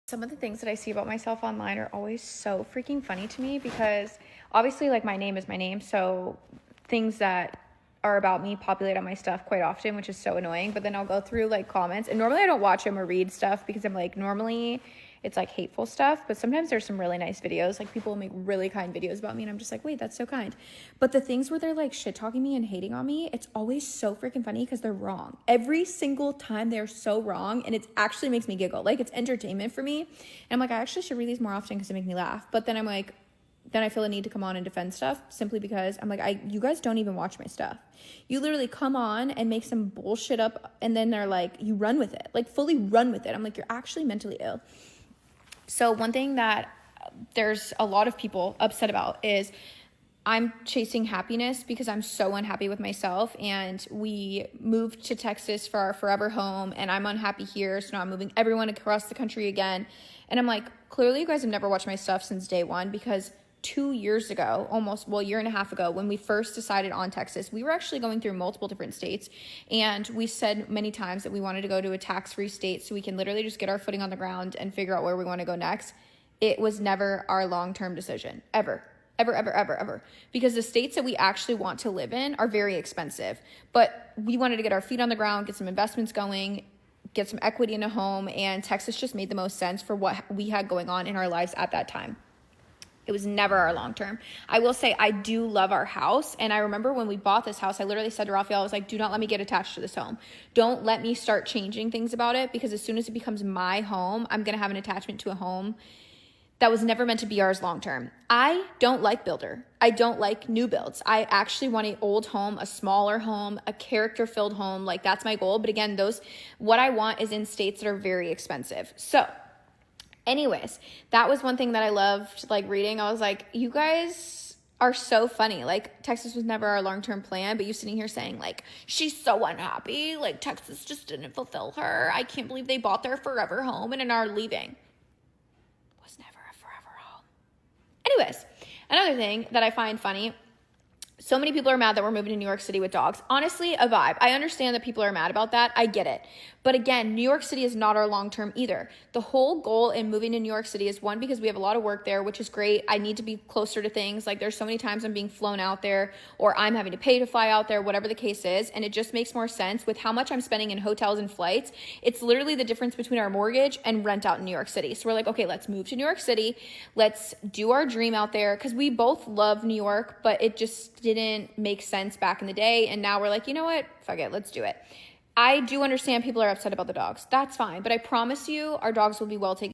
Some of the things that I see about myself online are always so freaking funny to me because obviously, like, my name is my name. So things that are about me populate on my stuff quite often, which is so annoying. But then I'll go through like comments, and normally I don't watch them or read stuff because I'm like, normally it's like hateful stuff. But sometimes there's some really nice videos. Like, people make really kind videos about me, and I'm just like, wait, that's so kind. But the things where they're like shit talking me and hating on me, it's always so freaking funny because they're wrong. Every single time they're so wrong, and it actually makes me giggle. Like, it's entertainment for me. And I'm like, I actually should read these more often because they make me laugh. But then I'm like, then I feel a need to come on and defend stuff simply because I'm like, you guys don't even watch my stuff. You literally come on and make some bullshit up, and then they're like, you run with it, like fully run with it. I'm like, you're actually mentally ill. So one thing that there's a lot of people upset about is I'm chasing happiness because I'm so unhappy with myself, and we moved to Texas for our forever home, and I'm unhappy here, so now I'm moving everyone across the country again. And I'm like, clearly you guys have never watched my stuff since day one, because 2 years ago, a year and a half ago, when we first decided on Texas, we were actually going through multiple different states, and we said many times that we wanted to go to a tax-free state so we can literally just get our footing on the ground and figure out where we want to go next. It was never our long-term decision, ever. Ever, ever, ever, ever. Because the states that we actually want to live in are very expensive. But we wanted to get our feet on the ground, get some investments going, get some equity in a home, and Texas just made the most sense for what we had going on in our lives at that time. It was never our long term. I will say I do love our house. And I remember when we bought this house, I literally said to Raphael, I was like, do not let me get attached to this home. Don't let me start changing things about it, because as soon as it becomes my home, I'm going to have an attachment to a home that was never meant to be ours long term. I don't like builder. I don't like new builds. I actually want an old home, a smaller home, a character-filled home. Like, that's my goal. But again, what I want is in states that are very expensive. So anyways, that was one thing that I loved, like, reading. I was like, you guys are so funny. Like, Texas was never our long-term plan, but you sitting here saying, like, she's so unhappy. Like, Texas just didn't fulfill her. I can't believe they bought their forever home and are leaving. Was never a forever home. Anyways, another thing that I find funny, so many people are mad that we're moving to New York City with dogs. Honestly, a vibe. I understand that people are mad about that. I get it. But again, New York City is not our long-term either. The whole goal in moving to New York City is, one, because we have a lot of work there, which is great. I need to be closer to things. Like, there's so many times I'm being flown out there, or I'm having to pay to fly out there, whatever the case is. And it just makes more sense with how much I'm spending in hotels and flights. It's literally the difference between our mortgage and rent out in New York City. So we're like, okay, let's move to New York City. Let's do our dream out there, because we both love New York, but it just didn't make sense back in the day. And now we're like, you know what? Fuck it. Let's do it. I do understand people are upset about the dogs. That's fine. But I promise you, our dogs will be well taken